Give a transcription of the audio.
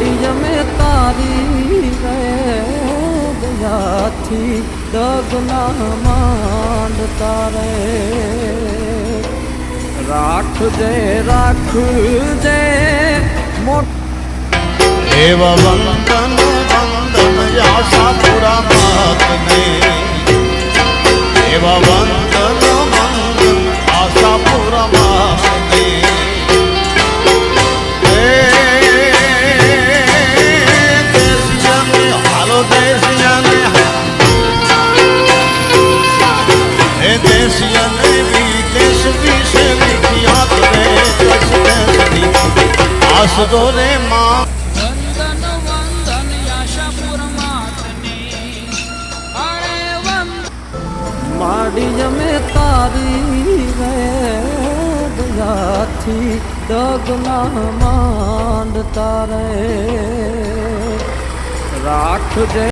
માડી જમે તારી રે દયાથી ડગના માંડતા રે રાખજે એવા વંદન વંદન આશાપુરા માતને એવા વંદન વંદન આશાપુરા માતને દેશિયાને હાલો દેશિયાને હે દેશિયાને વિદેશ વિશે વિખ્યાત રે આસરો રે માં માડી જમે તારી રે દયાથી ડગના માંડતા રે રાખજે